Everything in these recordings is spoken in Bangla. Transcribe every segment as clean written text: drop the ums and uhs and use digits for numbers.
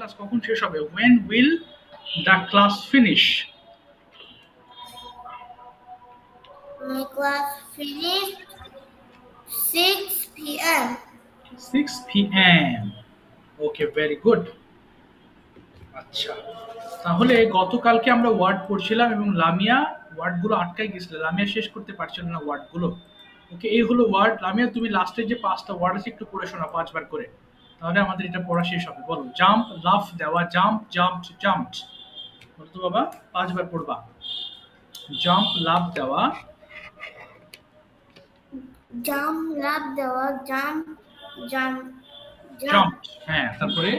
ক্লাস কখন শেষ হবে? when will the class finish? My class finished 6 p.m. 6 p.m. Okay, very good. আচ্ছা, তাহলে গতকালকে আমরা ওয়ার্ড পড়ছিলাম এবং লামিয়া ওয়ার্ডগুলো আটকাই গেছিল, লামিয়া শেষ করতে পারছিল না ওয়ার্ডগুলো। ওকে, এই হলো ওয়ার্ড। লামিয়া, তুমি লাস্টের যে 5টা ওয়ার্ড আছে একটু পড়ে শোনা 5বার করে, তাহলে আমাদের এটা পড়া শেষ হবে। বলো, জাম্প, লাফ দেওয়া, জাম্প, জাম্পড, জাম্পড। বলো তো বাবা, 5বার পড়বা। জাম্প, লাফ দেওয়া, Jump, lap দেওয়া, jump, jump, jump, জাম্প, হ্যাঁ, তারপরে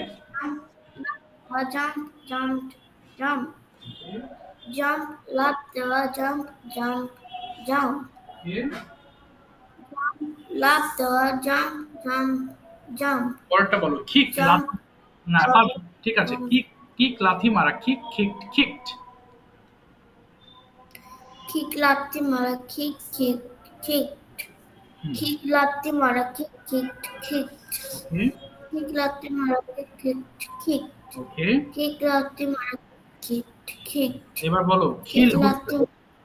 jump, jump, jump, jump, lap দেওয়া, jump, jump, jump, lap দেওয়া, jump, jump, jump, পরেরটা বলো, কিক, লাফ, jump, না jump, পারবে, ঠিক আছে, কিক, কিক, লাথি মারা, কিক, কিকড, কিকড, kick, লাথি মারা, kick, kick, kicked, kick, লাথি মারা, kick, kicked, kicked, ওকে, kick, লাথি মারা, kick, kicked, kicked, ওকে। kick, লাথি মারা, kicked, kicked, এবার বলো, খিল, kick, লাথি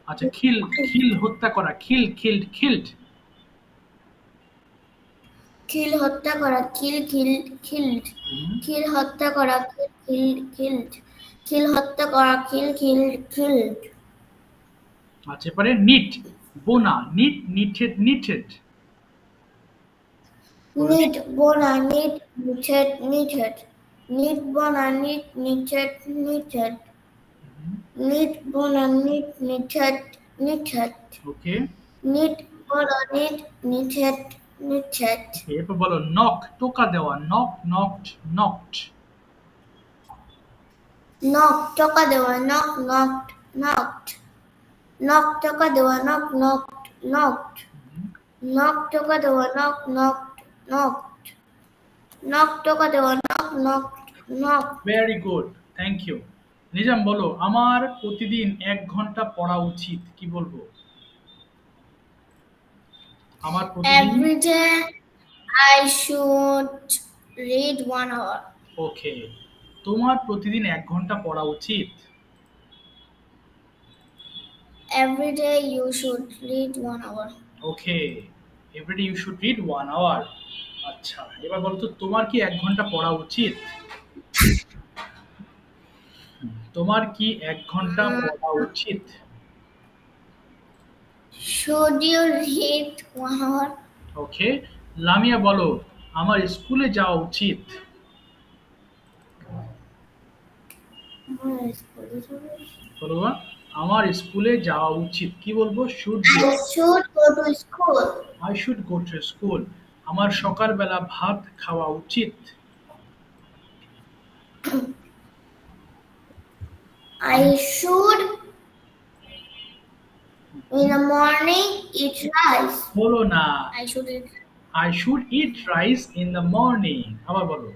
আচ্ছা, খিল, খিল হত্যা করা, খিল, খিল্ড, খিল্ড, কিল হত্যা করা, কিল, কিল্ড, কিল হত্যা করা, কিল, কিল্ড, কিল হত্যা করা, কিল, কিল্ড, আচ্ছা, এবারে নিট, বোনা, নিট, নিটেড, নিটেড, নিট বোনা, নিট, নিটেড, নিটেড, নিট বোনা, নিট, নিটেড, নিটেড, নিট বোনা, নিট, নিটেড, নিটেড, ওকে। নিট বোনা, নিট, নিটেড, নিটেড, এরপর বলো, নক, টোকা দেওয়া, নক, নকড, নকড, নক, টোকা দেওয়া, নক, নকড, নকড, নক, টোকা দেওয়া, নক, নকড, নকড, নক, টোকা দেওয়া, নক, নকড, নকড, নক, টোকা দেওয়া, knock, knocked, knocked, very good, thank you. Nizam বলো, আমার প্রতিদিন 1 ঘন্টা পড়া উচিত, কি বলবো? আমার প্রতিদিন, every day I should read 1 hour. ওকে, তোমার প্রতিদিন 1 ঘন্টা পড়া উচিত। Every day you should read 1 hour. Okay, everyday you should read 1 hour. আচ্ছা, এবার বলো তো, তোমার কি 1 ঘন্টা পড়া উচিত? তোমার কি 1 ঘন্টা পড়া উচিত? Should you read 1 hour? ওকে, লামিয়া বলো, আমার স্কুলে যাওয়া উচিত। বলো বাবা, আমার স্কুলে যাওয়া উচিত, কি বলবো? Should, I should go to school. I should go to school. আমার সকালবেলা ভাত খাওয়া উচিত। I should in the morning eat rice. বলো না, I should eat, I should eat rice in the morning. আবার বলো,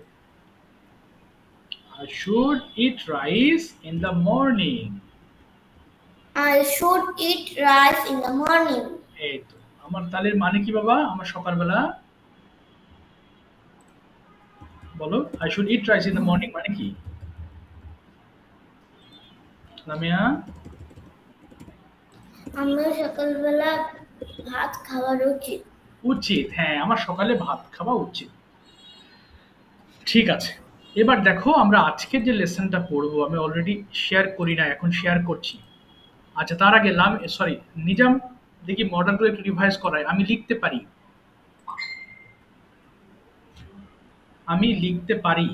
I should eat rice in the morning. I should eat rice in the morning. এই তো, আমার তালের মানে কি বাবা? আমার সকালবেলা, বলো, I should eat rice in the morning মানে কি? লামিয়া, আমার সকালবেলা ভাত খাওয়ার উচিত। উচিত, হ্যাঁ, আমার সকালে ভাত খাওয়া উচিত। ঠিক আছে, এবার দেখো আমরা আজকের যে লেসনটা পড়বো, আমি অলরেডি শেয়ার করি না, এখন শেয়ার করছি। আচ্ছা, তার আগে সরি, নিজাম, দেখি মডেলগুলো একটু রিভাইজ করায়। আমি লিখতে পারি, আমি লিখতে পারি,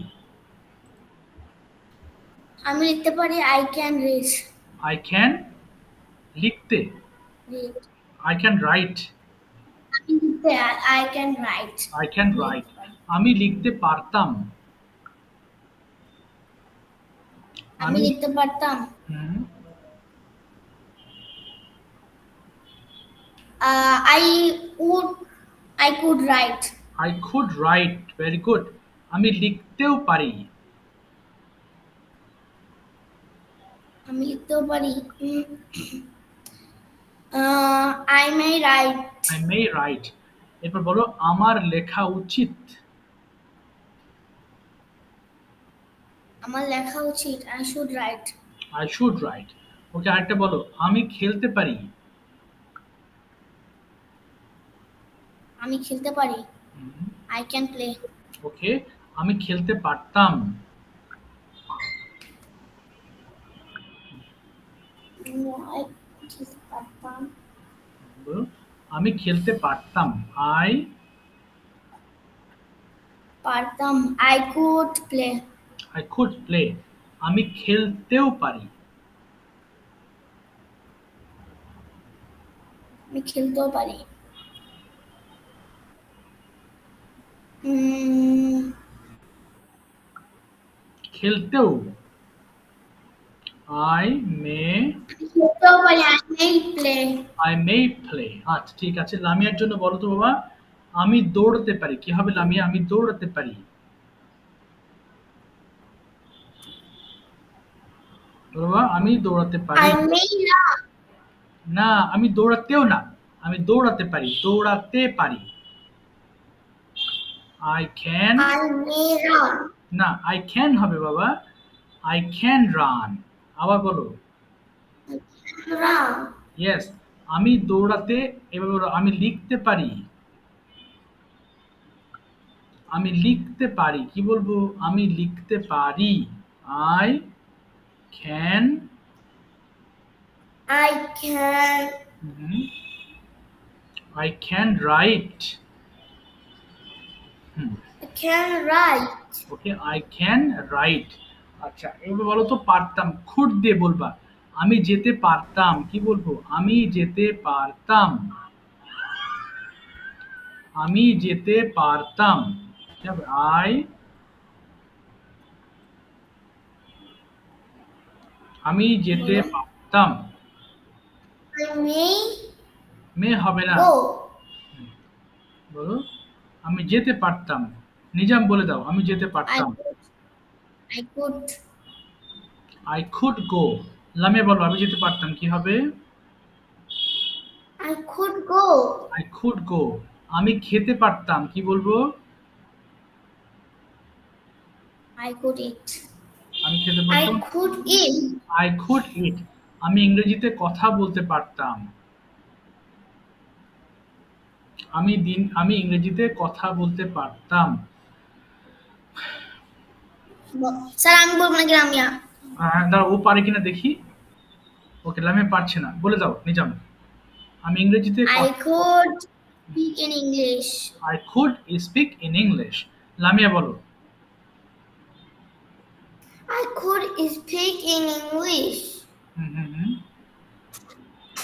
আমি লিখতে পারি I can read. I can, লিখতে, Read. আই ক্যান রাইট, আমি লিখতে I can write. I can write, আমি লিখতে পারতাম, আমি লিখতে পারতাম। হুম, I could write. I could right, very good. আমি লিখতেও পারি, আমি লিখতেও পারি। I may write. I may right. এরপর বলো, আমার লেখা উচিত, আমার লেখা উচিত। I should write. I should write. ওকে, আরেকটা বলো, আমি খেলতে পারি। আমি খেলতে পারি। I can play. ওকে, আমি খেলতে পারতাম। I খেলতে পারতাম। বলো, আমি খেলতে পারতাম। পারতাম। I could play. I could play. আমি খেলতেও পারি। আমি খেলতেও পারি। খেলতেও I may খেলতেও পারি। I may play. I may play. আচ্ছা ঠিক আছে, লামিয়ার জন্য বলো তো বাবা, আমি দৌড়াতে পারি। কি হবে লামিয়া? আমি দৌড়াতে পারি। বাবা, আমি দৌড়াতে পারি। I may run. না, আমি দৌড়াতেও না, আমি দৌড়াতে পারি, দৌড়াতে পারি। I can I may run. না, I can হবে বাবা, I can run. আবার বলো। I can run. ইয়েস, আমি দৌড়াতে, এবার বলো, আমি লিখতে পারি। আমি লিখতে পারি। কি বলবো? আমি লিখতে পারি। I can I can I can write. I can write. Okay, I can write. আচ্ছা, এবার বলো তো পারতাম, খুড দিয়ে বলবা। আমি যেতে পারতাম। কি বলবো? আমি যেতে পারতাম। আমি যেতে পারতাম। কি হবে? আমি যেতে পারতাম। I may মে হবে না, go. বলো, আমি যেতে পারতাম। নিজাম বলে দাও, আমি যেতে I পারতাম। could. I could. I could go. Lamia বলো, আমি যেতে পারতাম। কি হবে? I could go. I could go. আমি খেতে পারতাম। কি বলবো? I could eat. আমি খেতে I পারতাম। could eat. I could eat. আমি ইংরেজিতে কথা বলতে পারতাম। আমি ইংরেজিতে কথা বলতে পারতাম। স্যার আমি বলবো নাকি রামিয়া? দাঁড়াও, ও পারে কিনা দেখি। ওকে, লামিয়া পারছে না, বলে দাও নিজাম। আমি ইংরেজিতে I could speak in English. I could speak in English. Lamia বলো। I could speak in English.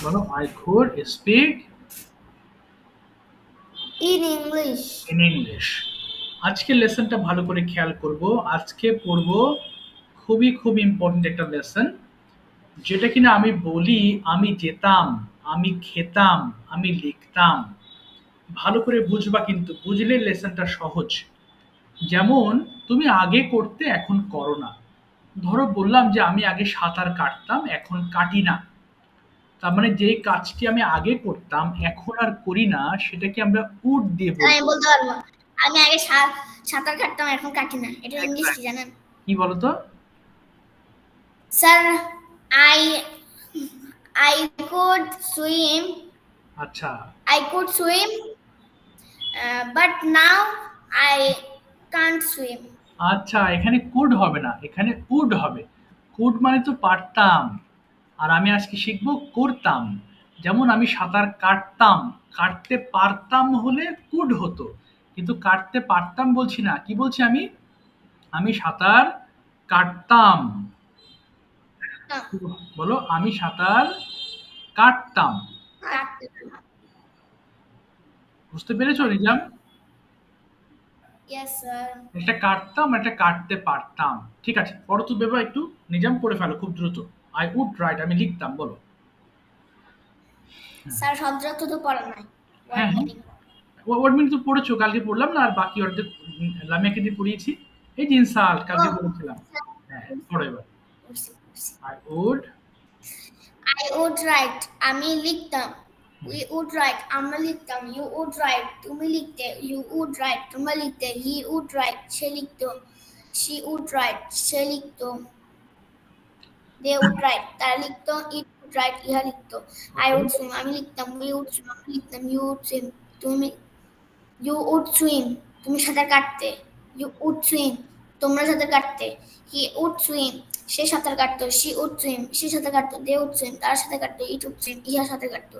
বলো, I could speak In English. in English. আজকের লেসনটা ভালো করে খেয়াল করব। আজকে পড়ব খুবই খুব ইম্পর্টেন্ট একটা লেসন, যেটা কিনা আমি বলি আমি যেতাম, আমি খেতাম, আমি লিখতাম। ভালো করে বুঝবা, কিন্তু বুঝলে লেসনটা সহজ। যেমন তুমি আগে করতে, এখন করো না। ধরো বললাম যে আমি আগে সাঁতার কাটতাম, এখন কাটি না। তার মানে যে কাজটি আমি আগে করতাম এখন আর করি না, সেটাকে আমরা উড দিয়ে বলবো। আমি বলতে পারবো, আমি আগে সাঁতার কাটতাম, এখন কাটি না। এটা ইংলিশ কি জানেন? কি বলো তো? Sir I could swim. আচ্ছা, I could swim, but now I can't swim. আচ্ছা, এখানে কুড হবে না, এখানে উড হবে। কুড মানে তো পারতাম, আর আমি আজকে শিখবো করতাম। যেমন আমি সাঁতার কাটতাম, কাটতে পারতাম হলে কুড হতো, কিন্তু কাটতে পারতাম বলছি না। কি বলছি আমি? আমি সাঁতার কাটতাম। বলো, আমি সাঁতার কাটতাম। বুঝতে পেরেছো নিজাম? Yes sir. একটা কাটতাম, একটা কাটতে পারতাম। ঠিক আছে, পড়ো তো বেবা একটু। নিজাম পড়ে ফেলো খুব দ্রুত। আই উড রাইট, আমি লিখতাম। বলো। স্যার শব্দ তো পড়া নাই। হ্যাঁ হ্যাঁ, ওয়ার্ড মিনিং তো পড়েছো, কালকে পড়লাম না, আর বাকি অর্ধেক লামিয়াকে দিয়ে পড়িয়েছি। এই যে ইনসাল কালকে পড়েছিলাম। হ্যাঁ, পড়ো এবার। I would write. আমি লিখতাম। We would write. আমরা লিখতাম। You would write. তুমি লিখতে। You would write. তোমরা লিখতে। He would write. সে লিখতো। she would write, সে লিখতো। they would write, তারা লিখতো। it would write, ইহা লিখতো। I ওকে would swim, আমি লিখতাম। we would swim, আমি লিখতাম। you would swim, তুমি you would swim, তুমি সাঁতার কাটতে। you would swim, তোমরা সাঁতার কাটতে। he would swim, সে সাঁতার কাটতো। she would swim, সে সাঁতার কাটতো। they would swim, তারা সাঁতার কাটতো। it would swim, ইহা সাঁতার কাটতো।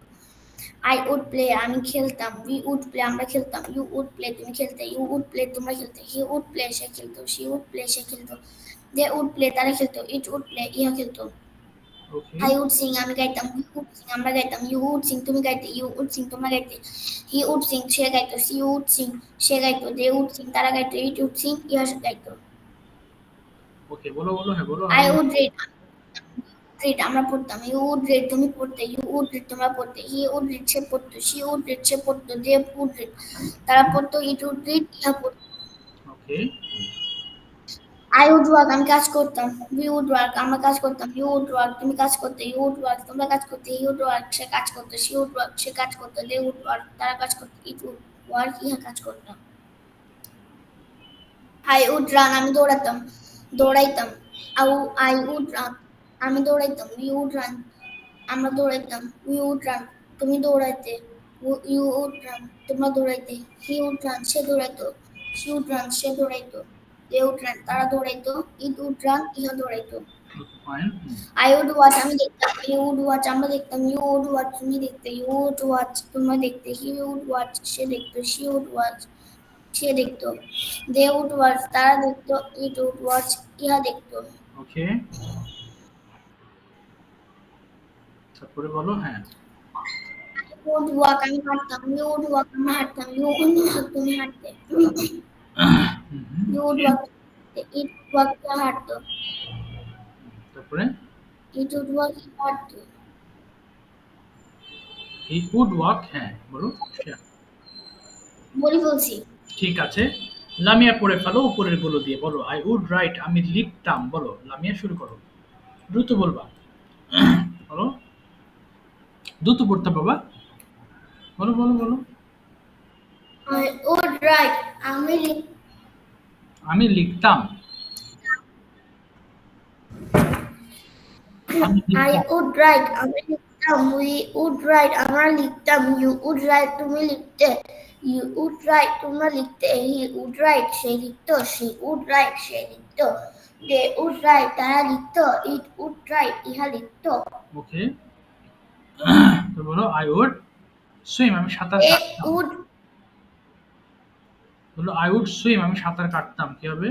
I would play, আমি খেলতাম। we would play, আমরা খেলতাম। you would play, তুমি খেলতে। you would play, তোমরা খেলতে। he would play, সে খেলতো। she would play, সে খেলতো। they would play, তারা খেলতো। it would play, ইহা খেলতো। ওকে I would sing, আমি গাইতাম। we would sing, আমরা গাইতাম। you would sing, তুমি গাইতে। you would sing, তোমরা গাইতে। he would sing, say গাইতো। she would sing, say গাইতো। they would sing, তারা গাইতো। it would sing, ইহা গাইতো। ওকে বলো বলো হ্যাঁ বলো I would read, read, আমরা পড়তাম। you would read, তুমি পড়তে। you would read, তোমরা পড়তে। he would read, সে পড়তো। she would read, সে পড়তো। they would read, তারা পড়তো। it would read, ইহা পড়তো। ওকে I would work, আমি কাজ করতাম। we would work, আমরা কাজ করতাম। you would work, তুমি কাজ করতে। you would work, তোমরা কাজ করতে। he would work, সে কাজ করতো। she would work, সে কাজ করতো। they would work, তারা কাজ করতো। it would work, ইহা কাজ করতো। I would run, আমি দৌড়াতাম। দৌড়াইতাম। I would run, আমি দৌড়াইতাম। we would run, আমরা দৌড়াইতাম। we would run, তুমি দৌড়াইতে। you would run, তোমরা দৌড়াইতে। he would run, say দৌড়াইতো। she would run, say দৌড়াইতো। they would run, তারা দৌড়াইতো। it would run, ইহা দৌড়াইতো। Okay fine I would watch, আমি দেখতাম। you would watch, আমরা দেখতাম। you would watch, তুমি দেখতে। you would watch, তোমরা দেখতে। he would watch, সে দেখতো। she would watch, সে দেখতো। they would watch, তারা দেখতো। it would watch, ইহা দেখতো। ওকে তারপরে বলো হ্যাঁ you would walk, আমি হাঁটতাম। you would walk, আমরা হাঁটতাম। you would walk, তুমি হাঁটতে। you would walk, it would walk, ইহা হাঁটতো। তারপরে it would walk, ইহা হাঁটতো। হি উড ওয়াক হ্যাঁ বলো Sure. বলি বলছি। ঠিক আছে লামিয়া পড়ে ফেলো উপরের গুলো দিয়ে বলো আই উড রাইট আমি লিখতাম বলো লামিয়া শুরু করো দ্রুত বলবা বলো দ্রুত পড়তে বাবা বলো বলো বলো I would write, আমি লিখতাম I would write, আমি লিখতাম। we would write, আমরা লিখতাম। you would write, তুমি লিখতে। you would write, তোমরা লিখতে। he would write, সে লিখতো। she would write, সে লিখতো। they would write, তারা লিখতো। it would write, ইহা লিখতো। ওকে তো বলো আই উড সুইম আমি সাঁতার they কাটতাম would বলো আই উড সুইম আমি সাঁতার কাটতাম কি হবে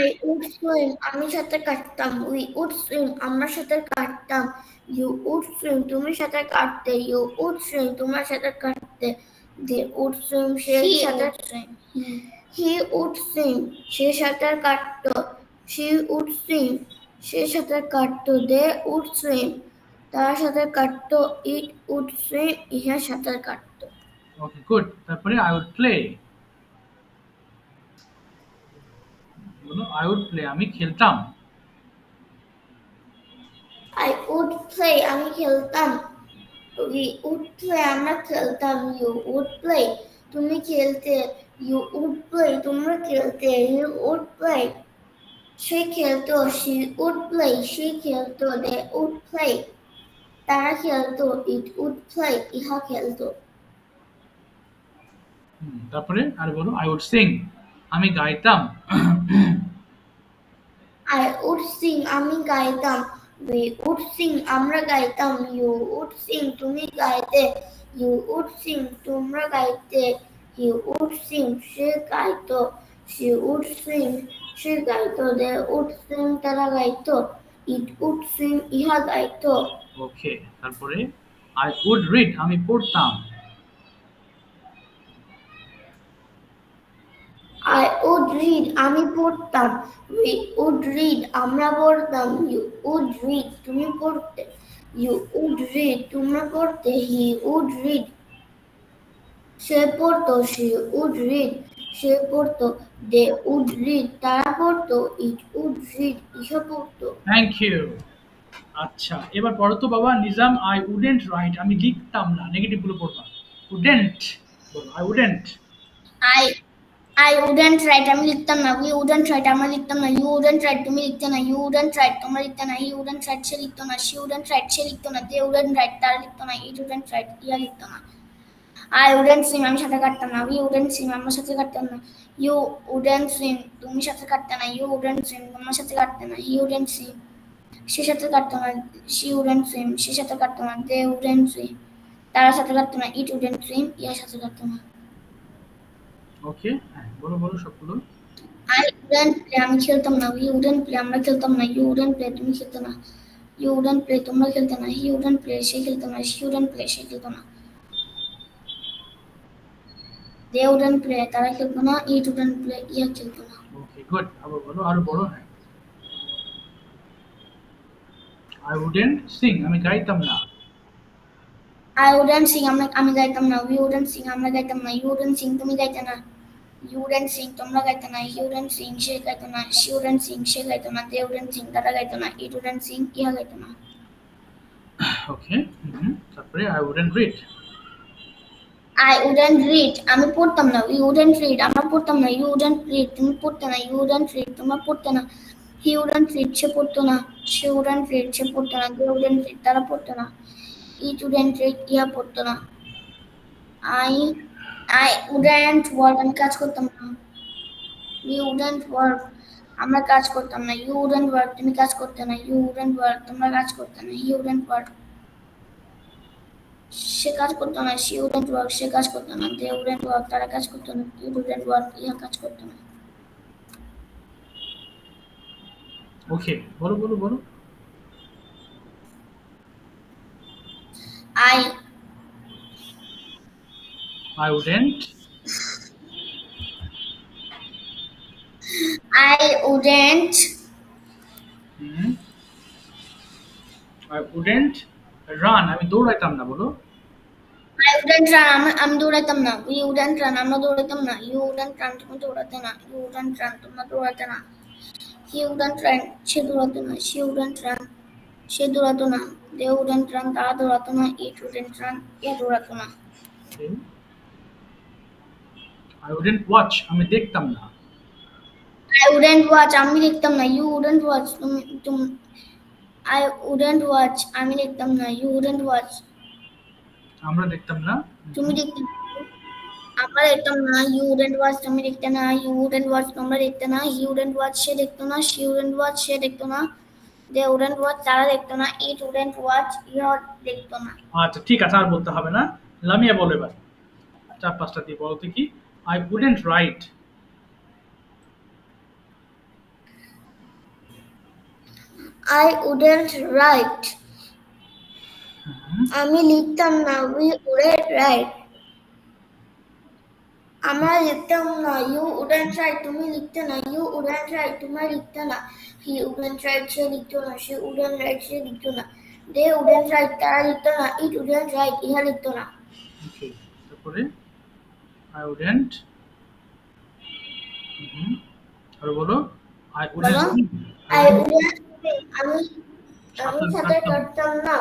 I would swim, আমি সাঁতার কাটতাম। we would swim, আমরা সাঁতার কাটতাম। you would swim, তুমি সাঁতার কাটতে। you would swim, তোমরা সাঁতার কাটতে। they would swim, সে সাঁতার he would swim, সে সাঁতার কাটতো। she would swim, সে সাঁতার কাটতো। they would swim, তারা সাঁতার কাটতো। it would swim, ইহা সাঁতার কাটতো। ওকে গুড তারপরে আই উড প্লে বলো আই উড প্লে আমি খেলতাম I would play, আমি খেলতাম। we would play, আমরা খেলতাম। you would play, তুমি খেলতে। you would play, তোমরা খেলতে। he would play, সে খেলতো। she would play, সে খেলতো। they would play, তারা খেলতো। it would play, ইহা খেলতো। তারপরে আর বলো আই উড সিং আমি গাইতাম I would sing, আমি গাইতাম। we would sing, আমরা গাইতাম। you would sing, তুমি গাইতে। you would sing, তোমরা গাইতে। he would sing, say গাইতো। she would sing, say গাইতো। they would sing, তারা গাইতো। it would sing, ইহা গাইতো। ওকে তারপরে আই উড রিড আমি পড়তাম I would read, আমি পড়তাম। we would read, আমরা পড়তাম। you would read, তুমি পড়তে। you would read, তোমরা পড়তে। he would read, সে পড়তো। she would read, সে পড়তো। they would read, তারা পড়তো। it would read, ইহা পড়তো। থ্যাংক ইউ আচ্ছা এবার পড়ো তো বাবা নিজাম আই উডেন্ট রাইট আমি লিখতাম না নেগেটিভ গুলো পড়বা উডেন্ট বলো I wouldn't I I wouldn't write আমি লিখতাম না, we wouldn't write আমরা লিখতাম না, you wouldn't write তুমি লিখতে না, you wouldn't write তোমরা লিখতে না, he wouldn't write সে লিখতো না, she wouldn't write সে লিখতো না, they wouldn't write তারা লিখতো না, it wouldn't write ইয়া লিখতো না। I wouldn't swim আমি সাঁতার কাটতাম না, we wouldn't swim আমরা সাঁতার কাটতাম না, you wouldn't swim তুমি সাঁতার কাটতে না, you wouldn't swim তোমরা সাঁতার কাটতে না, he wouldn't swim সে সাঁতার কাটতো না, she wouldn't swim সে সাঁতার কাটতো না, they wouldn't swim তারা সাঁতার কাটতো না, it wouldn't swim ইয়া সাঁতার কাটতো না। ওকে, হ্যাঁ বলো বলো সবগুলো। I wouldn't play আমি খেলতাম না, we wouldn't play আমরা খেলতাম না, you wouldn't play তুমি খেলতে না, you wouldn't play তোমরা খেলতে না, he wouldn't play সে খেলতো না, she wouldn't play সে খেলতো না, they wouldn't play তারা খেলতো না, it wouldn't play ইয়া খেলতো না। ওকে গুড, আবার বলো আরো বড়। হ্যাঁ, I wouldn't sing আমি গাইতাম না। I wouldn't sing আমি গাইতাম না, we wouldn't sing আমরা গাইতাম না, you wouldn't sing তুমি গাইতে না, you wouldn't sing তোমরা গাইতে না, he wouldn't sing সে গাইতো না, she wouldn't sing সে গাইতো না, they wouldn't sing তারা গাইতো না, it wouldn't sing ইয়া গাইতো না। ওকে, তারপরে I wouldn't read I wouldn't read আমি পড়তাম না, we wouldn't read আমরা পড়তাম না, you wouldn't read তুমি পড়তে না, you wouldn't read তোমরা পড়তে না, he wouldn't read সে পড়তো না, she wouldn't read সে পড়তো না, they wouldn't read তারা পড়তো না, it wouldn't read ইয়া পড়তো না। I wouldn't work আমি কাজ করতাম না, we wouldn't work আমরা কাজ করতাম না, you wouldn't work তুমি কাজ করতে না, you wouldn't work তোমরা কাজ করতে না, he wouldn't work সে কাজ করতো না, she wouldn't work সে কাজ করতো না, they wouldn't work তারা কাজ করতো না, it wouldn't work ইহা কাজ করতো না। ওকে, বলো বলো বলো। I wouldn't I wouldn't run আমি দৌড়াইতাম না, বলো। I wouldn't run আমি দৌড়াইতাম না, we wouldn't run আমরা দৌড়াইতাম না, you wouldn't run তুমি দৌড়াতে না, you wouldn't run তোমরা দৌড়াতে না, he wouldn't run সে দৌড়াতো না, she wouldn't run সে দৌড়াতো না, they wouldn't run তারা দৌড়াতো না, it wouldn't run এ দৌড়াতো না। I wouldn't watch আমি দেখতাম না, I wouldn't watch আমি দেখতাম না, you wouldn't watch তুমি I wouldn't watch আমি দেখতাম না, you wouldn't watch আমরা দেখতাম না, তুমি দেখতে আমরা দেখতাম না, you wouldn't watch তুমি দেখতে না, you wouldn't watch তোমরা দেখতে না, he wouldn't watch সে দেখতো না, she wouldn't watch সে দেখতো না, they wouldn't watch তারা দেখতো না, it wouldn't watch ইহা দেখতো না। আচ্ছা ঠিক আছে, আর বলতে হবে না। লামিয়া বলো এবার, চার পাঁচটা দিয়ে বলো তো কি। I wouldn't write I wouldn't write আমি লিখতাম না, we wouldn't write আমরা লিখতাম না, you wouldn't write তুমি লিখতে না, you wouldn't write তোমরা লিখতে না, he wouldn't write সে লিখতো না, she wouldn't write সে লিখতো না, they wouldn't write তারা লিখতো না, it wouldn't write ইহা লিখতো না। ওকে, তারপরে I wouldn't আর বলো I wouldn't আমি সাঁতার কাটতাম না,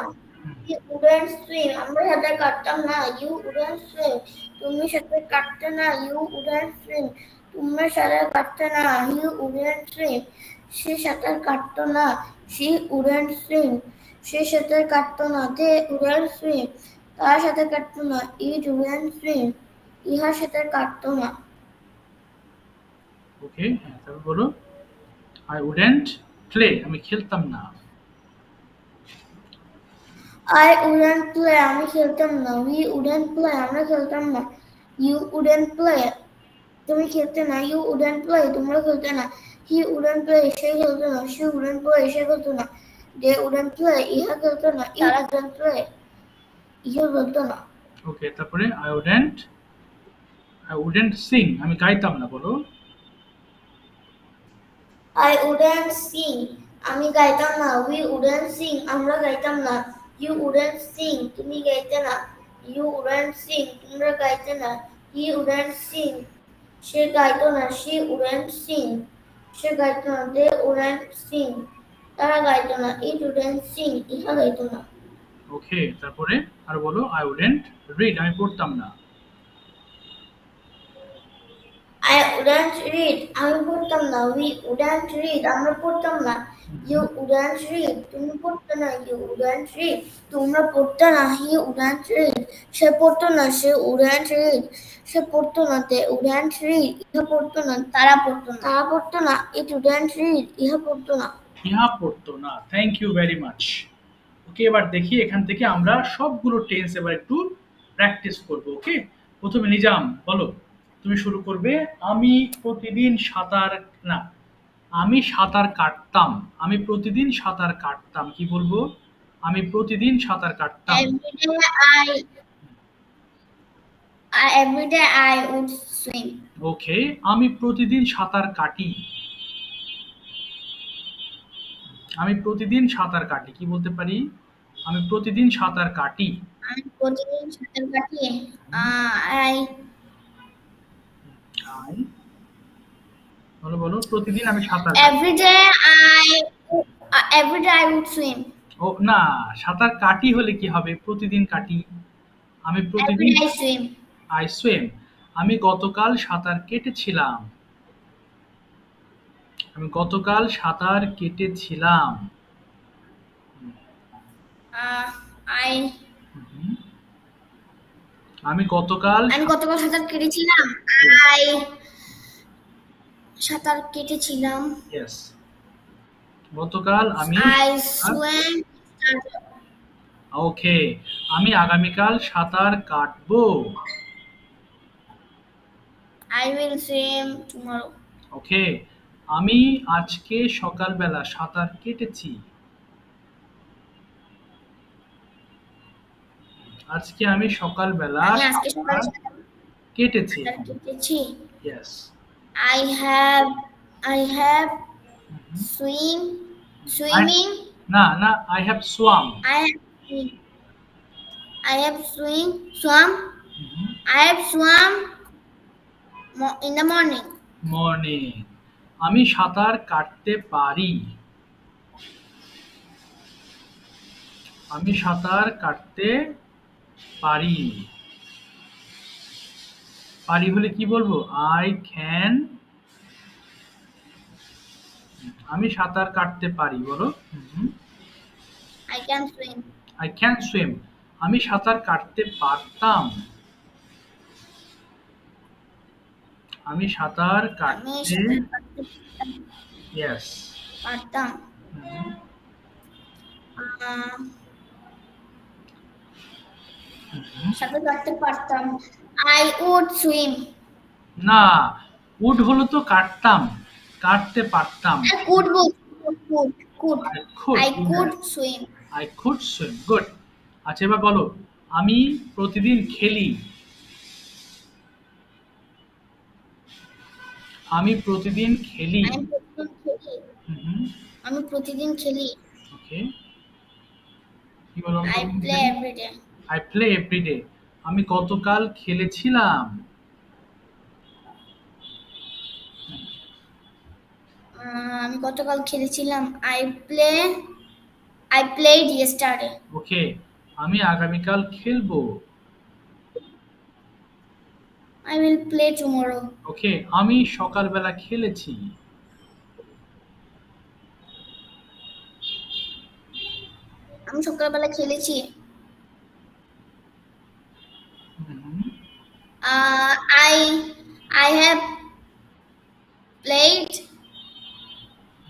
you wouldn't swim আমরা সাঁতার কাটতাম না, you wouldn't swim তুমি সাঁতার কাটতে না, you wouldn't swim তোমরা সাঁতার কাটতে না, you wouldn't swim সে সাঁতার কাটতো না, she wouldn't swim সে সাঁতার কাটতো না, they wouldn't swim তারা সাঁতার কাটতো না, it wouldn't swim ইহা সাঁতার কাটতো না। ওকে, তারপর বলো I wouldn't play আমি খেলতাম না, I wouldn't play আমি খেলতাম না, we wouldn't play আমরা খেলতাম না, you wouldn't play তুমি খেলতে না, you wouldn't play তোমরা খেলতে না, he wouldn't play সে খেলতো না, she wouldn't play সে খেলতো না, they wouldn't play ইহা খেলতো না, তারা wouldn't play ইহা খেলতো না। ওকে, তারপরে I wouldn't sing আমি গাইতাম না, বলো। I wouldn't sing আমি গাইতাম না, we wouldn't sing আমরা গাইতাম না, you wouldn't sing তুমি গাইতে না, you wouldn't sing তোমরা গাইতে না, he wouldn't sing সে গাইতো না, she wouldn't sing সে গাইতো না, they wouldn't sing তারা গাইতো না, it wouldn't sing ইহা গাইতো না। ওকে, তারপরে আর বলো I wouldn't read আমি পড়তাম না, I wouldn't read. আমি পড়তাম না। We wouldn't read. আমরা পড়তাম না। You wouldn't read. তুমি পড়তে না। You wouldn't read. তোমরা পড়তে না। He wouldn't read. সে পড়তো না। She wouldn't read. সে পড়তো না। They wouldn't read. ইহা পড়তো না। তারা পড়তো না। তারা পড়তো না। It wouldn't read. ইহা পড়তো না। ইহা পড়তো না। Thank you very much. Okay, এবার দেখি এখান থেকে আমরা সবগুলো টেন্স এবার একটু প্র্যাকটিস করব। ওকে, প্রথমে নিজাম বলো, তুমি শুরু করবে। আমি প্রতিদিন সাঁতার, না, আমি সাঁতার কাটতাম। আমি প্রতিদিন সাঁতার কাটতাম, কি বলবো? আমি প্রতিদিন সাঁতার কাটতাম। Every day I would swim. ওকে, আমি প্রতিদিন সাঁতার কাটি। আমি প্রতিদিন সাঁতার কাটি, কি বলতে পারি? আমি প্রতিদিন সাঁতার কাটি। আমি প্রতিদিন সাঁতার কাটি। বলো বলো, প্রতিদিন আমি সাঁতার কাটি। Every day I would swim. ও না, সাঁতার কাটি হলে কি হবে? প্রতিদিন কাটি। আমি প্রতিদিন Every day I swim. I swim. আমি গতকাল সাঁতার কেটেছিলাম। আমি গতকাল সাঁতার কেটেছিলাম। আমি গতকাল সাঁতার কেটেছিলাম। সাঁতার কেটেছিলাম। Yes. গতকাল আমি I swam. ওকে, আমি আগামীকাল সাঁতার কাটবো। I will swim tomorrow. ওকে, আমি আজকে সকালবেলা সাঁতার কেটেছি। আজকে আমি সকালবেলা সাঁতার কেটেছি। Yes. I have swimming. না না, I have swum. I have swum. I have swum in the morning. আমি সাঁতার কাটতে পারি। আমি সাঁতার কাটতে পারি। পারি হলে কি বলবো? I can. আমি সাঁতার কাটতে পারি, বলো। I can swim. I can swim. আমি সাঁতার কাটতে পারতাম। আমি সাঁতার কাটতে Yes. পারতাম। সাঁতার কাটতে পারতাম। I would swim. না, would হলো তো কাটতাম, কাটতে পারতাম। I could swim. I could swim. Good. আচ্ছা, এবার বলো, আমি প্রতিদিন খেলি। আমি প্রতিদিন খেলি। আমি প্রতিদিন খেলি। ওকে, কি বলো? I play every day. I play every day. আমি গতকাল খেলেছিলাম। আমি গতকাল খেলেছিলাম। I played yesterday. ওকে, আমি আগামীকাল খেলবো। I will play tomorrow. ওকে, আমি সকালবেলা খেলেছি। আমি সকালবেলা খেলেছি। I have played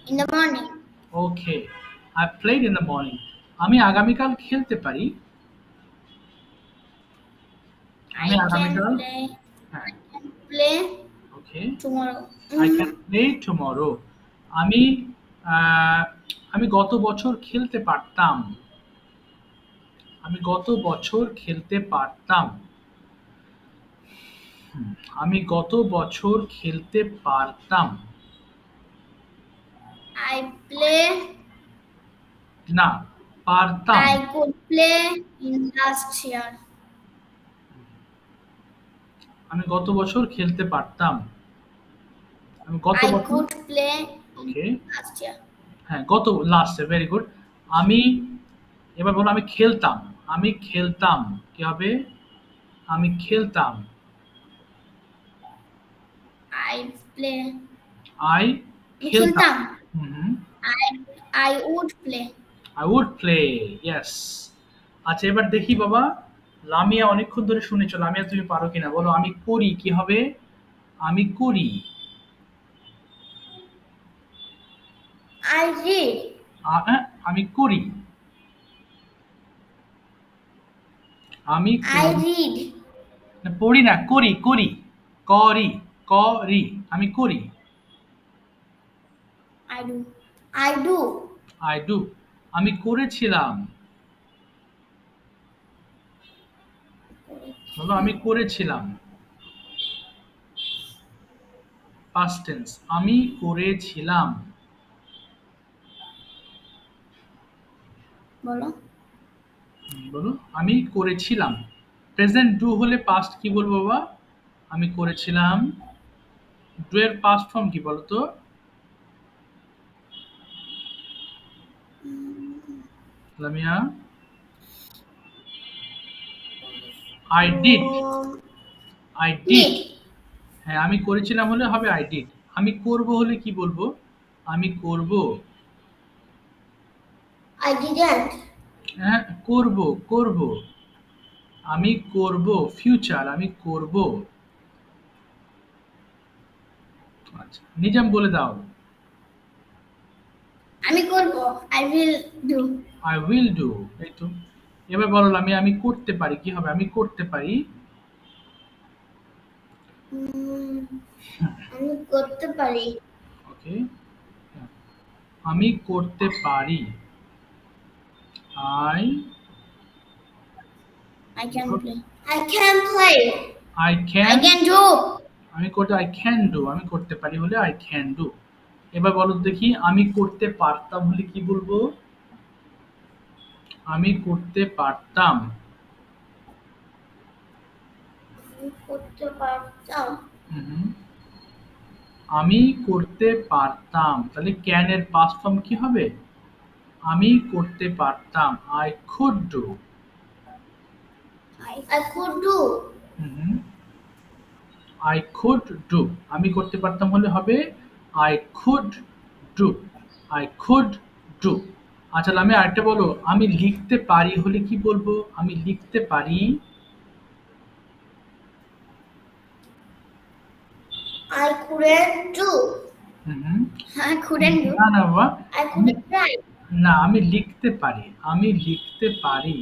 in the morning. Okay, I played in the morning. আমি আগামীকাল খেলতে পারি। আমি আগামীকাল I can play Okay. tomorrow. I can play tomorrow. আমি গত বছর খেলতে পারতাম। আমি গত বছর খেলতে পারতাম। আমি গত বছর খেলতে পারতাম। I play. না, পারতাম। I could play in last year. আমি গত বছর খেলতে পারতাম। আমি গত I বছর could play Okay. last year. হ্যাঁ, গত লাস্ট ইয়ার, ভেরি গুড। আমি এবার বলো, আমি খেলতাম। আমি খেলতাম, কি হবে? আমি খেলতাম। I I play. I খেলতাম। খেলতাম। হুম, I would play. I would play. Yes. আচ্ছা এবার দেখি বাবা, লামিয়া অনেকক্ষণ ধরে শুনেছো, লামিয়া তুমি পারো কিনা বলো। আমি করি কি হবে? আমি করি। I read. আমি করি। আমি I করি। read. না, পড়ি না, করি করি। করি করি। আমি করি। I do. I do. I do. আমি করেছিলাম। বলো আমি করেছিলাম। পাস্ট টেন্স, আমি করেছিলাম। বলো। বলো আমি করেছিলাম। প্রেজেন্ট ডু হলে পাস্ট কি বলবো বাবা? আমি করেছিলাম। ডু এর পাস্ট ফর্ম কি বলো তো? Lamia. I did. I did. Did. হ্যাঁ, আমি করেছিলাম হলে হবে আই ডিড। আমি করব হলে কি বলবো? আমি করব। I didn't. হ্যাঁ, করব করব। আমি করব, ফিউচার, আমি করব। আচ্ছা, নিজাম বলে দাও। আমি করব। I will do. I will do. এই তো। এবার বলো লামিয়া, আমি করতে পারি কি হবে? আমি করতে পারি। আমি করতে পারি। ওকে, আমি করতে পারি। I I can play. I can play. I I can. can do. আমি করতে আই ক্যান ডু। আমি করতে পারি হলে আই ক্যান ডু। এবার বলো দেখি, আমি করতে পারতাম হলে কি বলবো? আমি করতে পারতাম। আমি করতে পারতাম। হুম, আমি করতে পারতাম, তাহলে ক্যান এর পাস্ট ফর্ম কি হবে? আমি করতে পারতাম। I could do. I could do. Hmm, I could do. আমি করতে পারতাম হলে হবে I could do. I could do. আচ্ছা আমি আরেকটা বলো, আমি লিখতে পারি হলে কি বলবো? আমি লিখতে পারি। I couldn't do. Hmm, I couldn't do. না না বাবা, I couldn't write. না আমি লিখতে পারি। আমি লিখতে পারি।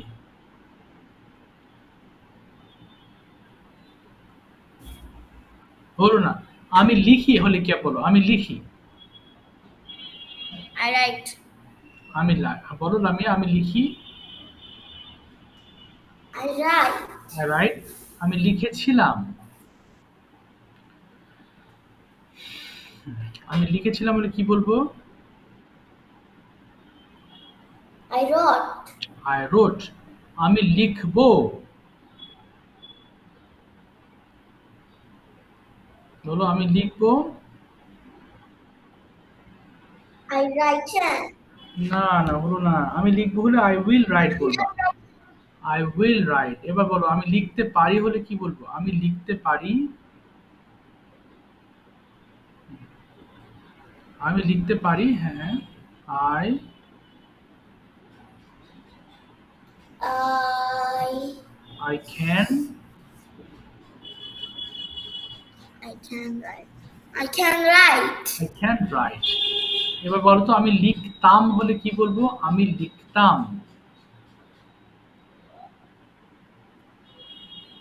বলো না, আমি লিখি হলে কি বলো? আমি লিখি। I write. বলো লামিয়া, আমি লিখি। I write. রাইট। আমি লিখেছিলাম। আমি লিখেছিলাম বলে কি বলবো? I wrote. আই রোট। আমি লিখবো। বলো আমি লিখবো। I write. না না হলো না, আমি লিখবো হলে আই উইল রাইট বলবো। I will write. এবার বলো আমি লিখতে পারি হলে কি বলবো? আমি লিখতে পারি। আমি লিখতে পারি, হ্যাঁ। I I I can. write. I can write. I can write. এবার বলো তো আমি লিখতাম হলে কি বলবো? আমি লিখতাম।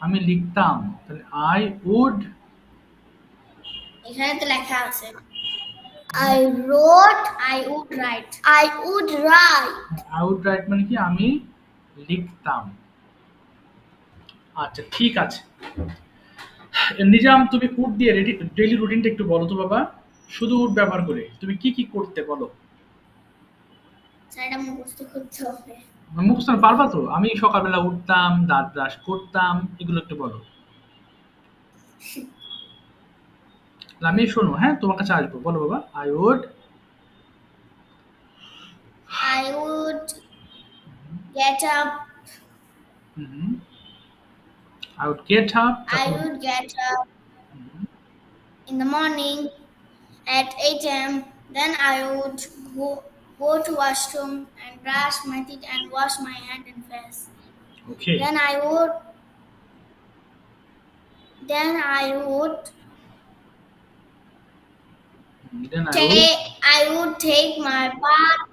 আমি লিখতাম, তাহলে আই উড। এখানে তো লেখা আছে। I wrote. I would write. I would write. I would write মানে কি? আমি লিখতাম। আচ্ছা ঠিক আছে। নিজাম তুমি উড দিয়ে ডেইলি রুটিনটা একটু বলো তো বাবা। শুধু উড ব্যবহার করে তুমি কি কি করতে বলো। সেটা মুখস্থ করতে হবে। মুখস্থ পারবা তো? আমি সকালবেলা উঠতাম, দাঁত ব্রাশ করতাম, এগুলো একটু বলো। আমি শোনো, হ্যাঁ তোমার কাছে আসবো, বলো বাবা। I would. I would get up. I would get up. I would get up. in the morning at 8 a.m. Then I would go to washroom and brush my teeth and wash my hand and face. Okay. Then I would take my bath.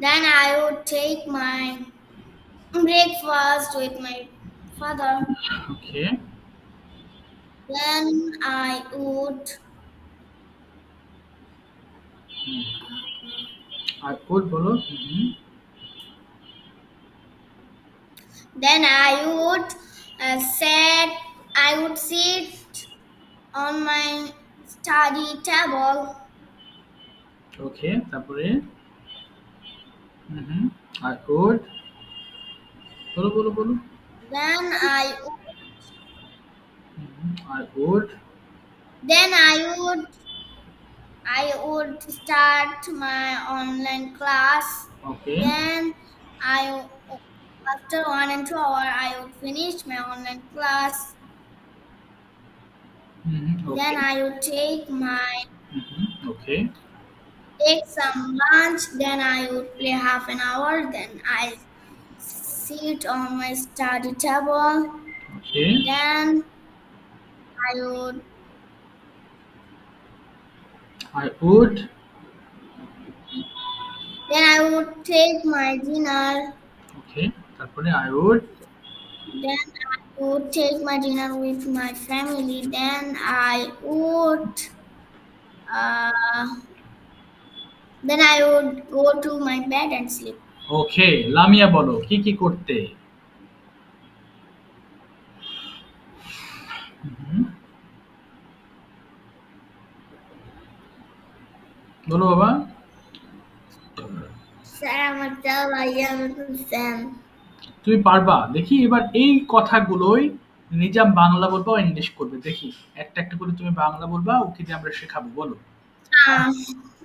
Then I would take my breakfast with my father. Okay. Then I would বলো Then I would sit on my study table. Okay, তারপরে I would বলো Then I would I would start my online class. Okay. Then after 1 and 2 hours I would finish my online class. Okay. Then I would take Okay. some lunch. Then I would play half an hour. Then I sit on my study table. Okay. Then I would take my dinner. Okay. তারপরে I would take my dinner with my family. Then I would go to my bed and sleep. Okay, Lamia বলো কি কি করতে? বলো বাবা। তুমি পারবা? দেখি এবার এই কথাগুলোই নিজাম বাংলা বলবা ইংলিশ করবে, দেখি একটা একটা করে তুমি বাংলা বলবা, ওকে দিয়ে আমরা শেখাবো। বলো।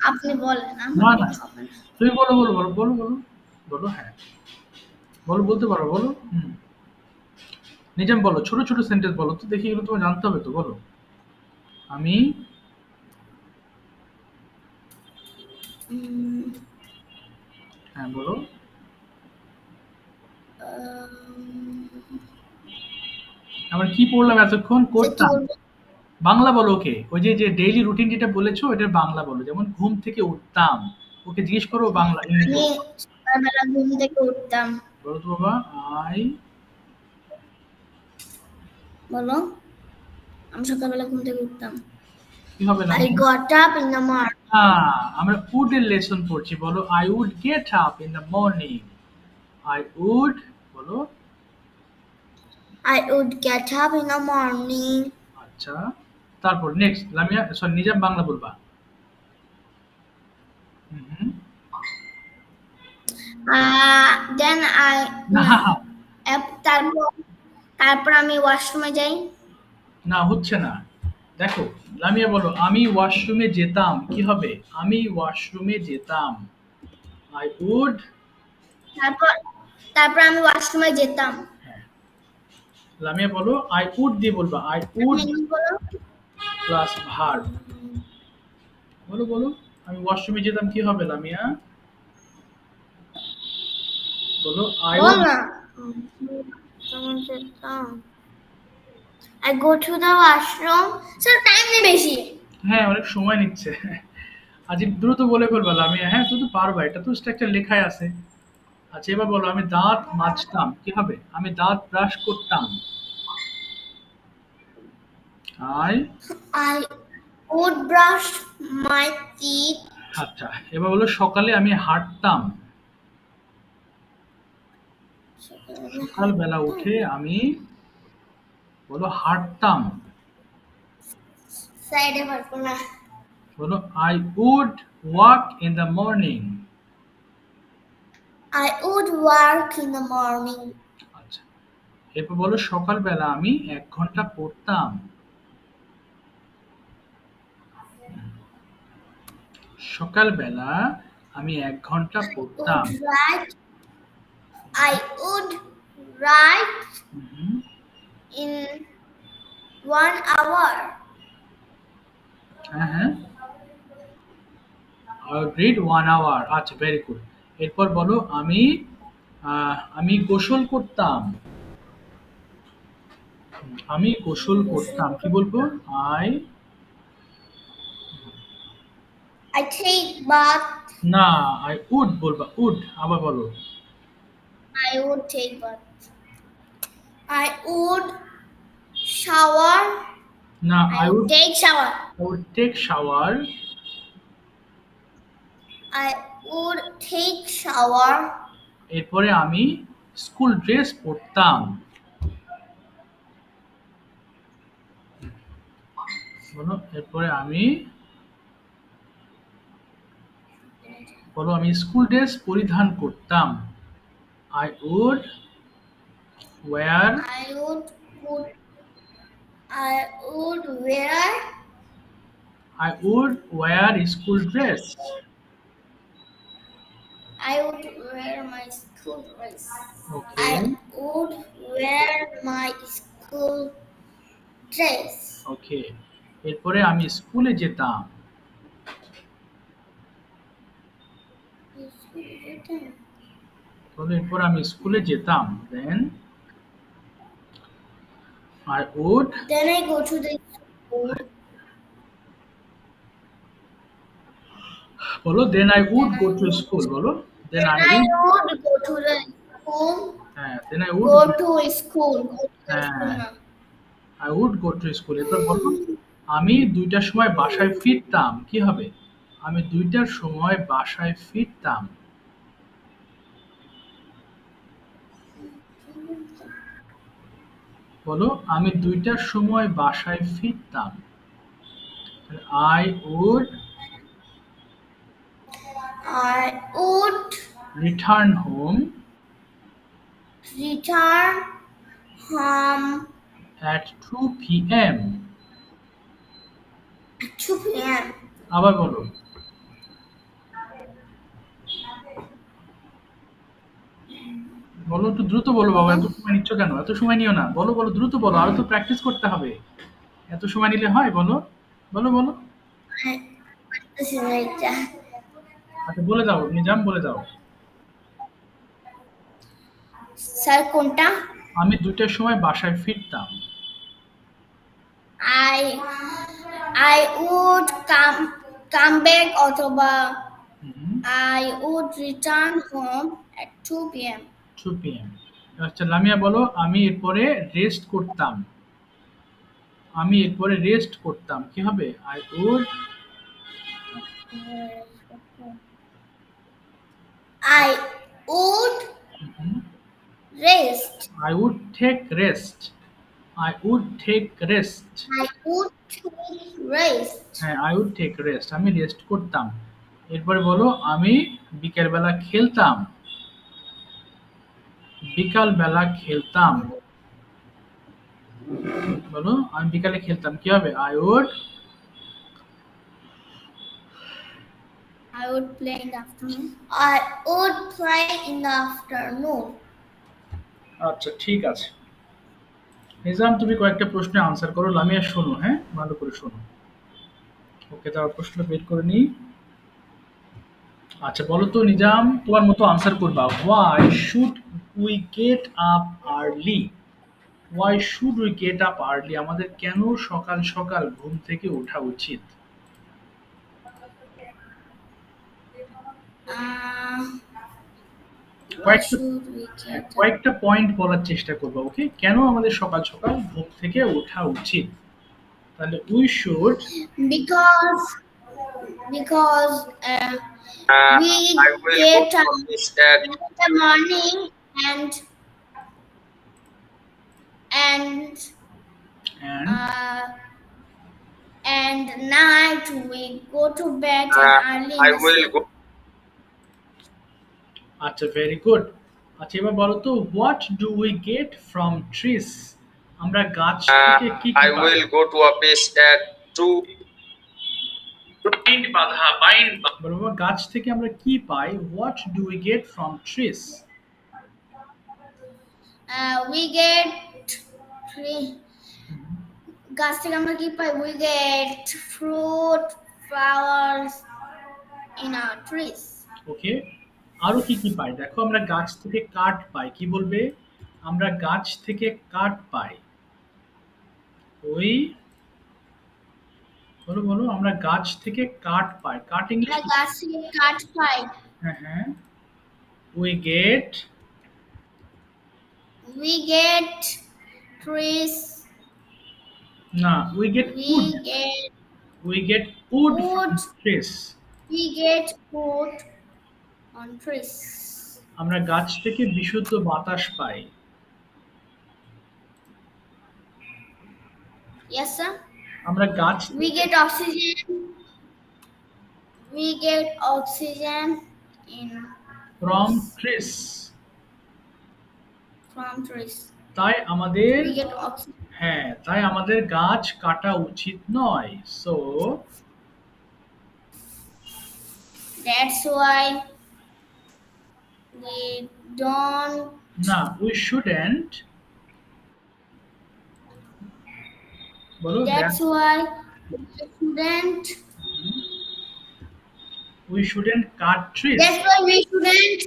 আপনি বলেন। না তুমি বলো বলো হ্যাঁ বলো, বলতে পারো, বলো। নিজাম বলো, ছোট ছোট সেন্টেন্স বলো তো, দেখি এগুলো তোমার জানতে হবে তো। বলো আমি হ্যাঁ বলো। আমরা কি পড়লাম এতক্ষণ? করতাম। বাংলা বলো ওকে, ওই যে যে ডেইলি রুটিন যেটা বলেছো এটার বাংলা বলো। যেমন ঘুম থেকে উঠতাম, ওকে জিজ্ঞেস করো বাংলা। সকালবেলা ঘুম থেকে উঠতাম। বলো তো বাবা। বলো। আমি সকালবেলা ঘুম থেকে উঠতাম। কি হবে না? I got up in the morning. আমরা would এর লেসন পড়ছি। বলো I would get up in the morning. I would বলো। I would get up in the morning. আচ্ছা, তারপর নেক্সট লামিয়া সরি নিজাম বাংলা বলবা। Then তারপর আমি ওয়াশরুমে যাই। না, হচ্ছে না। দেখো লামিয়া বলো আমি ওয়াশরুমে যেতাম। কি হবে? আমি ওয়াশরুমে যেতাম। I would তারপর আমি ওয়াশরুমে যেতাম। লামিয়া বলো I would দিয়ে বলবা। I would plus verb. বলো আমি ওয়াশরুমে যেতাম। কি হবে লামিয়া? বলো I would I go to the washroom. Sir time নেই বেশি। হ্যাঁ, অনেক সময় নিচ্ছে। আজ দ্রুত বলে ফেলবা লামিয়া। হ্যাঁ, তুই তো পারবা, এটা তো স্ট্রাকচার লেখাই আছে। আচ্ছা, এবার বলো আমি দাঁত মাজতাম। কি হবে? আমি দাঁত ব্রাশ করতাম। I would brush my teeth. আচ্ছা, এবার বলো সকালে আমি হাঁটতাম। সকালবেলা উঠে আমি বলো হাঁটতাম। সাইডে পারবো না। বলো I would walk in the morning. I would walk in the morning. আচ্ছা, এরপর বলো সকালবেলা আমি 1 ঘন্টা পড়তাম। সকালবেলা আমি 1 ঘন্টা পড়তাম। I would write in 1 hour. হ্যাঁ হ্যাঁ, read 1 hour, আচ্ছা ভেরি গুড। এরপর বলো আমি গোসল করতাম। আমি গোসল করতাম কি বলবো? I, I take bath. না, আই উড বলবা, উড। আবার বলো। I would take bath. I would shower. না, I would take shower. I would take shower. I would take shower. এরপরে আমি স্কুল ড্রেস পরতাম। বলো, এরপরে আমি স্কুল ড্রেস পরিধান করতাম। I would wear, I would wear. I would wear school dress. I would wear my school dress. Okay, I would wear my school dress. Okay. এরপরে আমি স্কুলে যেতাম। বলো, এরপর আমি স্কুলে যেতাম। Then I would, Then I go to the school. বলো, then I would go to school. বলো, then Then I I would, would go to the school. হ্যাঁ, then I would, Go to school. Go to the হ্যাঁ, school now. I would go to school. এরপর বলো, আমি 2টার সময় বাসায় ফিরতাম। কি হবে? আমি 2টার সময় বাসায় ফিরতাম। বলো, আমি 2টার সময় বাসায় ফিরতাম। I would I would return home return home at 2 p.m. at 2 p.m. আবার বলো। বলো, একটু দ্রুত বলো বাবা, এত সময় নিচ্ছ কেন? এত সময় নিও না, বলো বলো, দ্রুত বলো, আরো তো প্র্যাকটিস করতে হবে। এত সময় নিলে হয়? বলো বলো বলো। This is like that. আচ্ছা বলে দাও, নিজাম বলে দাও। Sir, কোনটা? আমি 2টার সময় বাসায় ফিরতাম। I would come back অথবা হুম, I would return home at 2 p.m. 2 p.m. আচ্ছা লামিয়া বলো, আমি এরপরে রেস্ট করতাম। আমি এরপরে রেস্ট করতাম কি হবে? I would, I would rest. I would take rest. I would take rest. I would take rest. হ্যাঁ, আই উড টেক রেস্ট, আমি রেস্ট করতাম। এরপরে বলো, আমি বিকেলবেলা খেলতাম। বিকালবেলা খেলতাম। বলো, আমি বিকালে খেলতাম কি হবে? I would, I would play in the afternoon. I would play in the afternoon. আচ্ছা ঠিক আছে। নিজাম, তুমি কয়েকটা প্রশ্নের আনসার করো, লামিয়া শোনো, হ্যাঁ ভালো করে শোনো। ওকে, তার প্রশ্ন বের করে নিই। আচ্ছা বলো তো নিজাম, তোমার মতো আনসার করবা। Why should we get up early? Why should we get up early? আমাদের কেন সকাল সকাল ঘুম থেকে ওঠা উচিত? Why কয়েকটা should we get up? কয়েকটা পয়েন্ট বলার চেষ্টা করবো। ওকে, কেন আমাদের সকাল সকাল ঘুম থেকে ওঠা উচিত? তাহলে we should, Because we I will get go up to this in the morning and and and and night we go to bed early. I will go. আচ্ছা ভেরি গুড। আচ্ছা এবার বলো তো, what do we get from trees? আমরা গাছ থেকে কি I কি পাই? will go to office at 2. Bind বাঁধা, বাইন্ড বলো, গাছ থেকে আমরা কি পাই? What do we get from trees? We get tree গাছ থেকে আমরা কি পাই? We get fruit, flowers in our trees. ওকে, আরো কি কি পাই? দেখো আমরা গাছ থেকে কাঠ পাই। কি বলবে? আমরা গাছ থেকে কাঠ পাই। ওই বলো বলো, আমরা গাছ থেকে কাঠ পাই। কাঠ ইংলিশ? আমরা গাছ থেকে কাঠ পাই। হ্যাঁ হ্যাঁ। We get trees. না, we get wood. We get wood from trees. We get wood on trees. আমরা গাছ থেকে বিশুদ্ধ বাতাস পাই। Yes, sir. আমরা গাছ We get oxygen. We get oxygen from trees. From trees. তাই আমাদের We get oxygen. হ্যাঁ, তাই আমাদের গাছ কাটা উচিত নয়। So that's why we don't. না, we shouldn't. বলো, That's why we shouldn't cut trees. That's why we shouldn't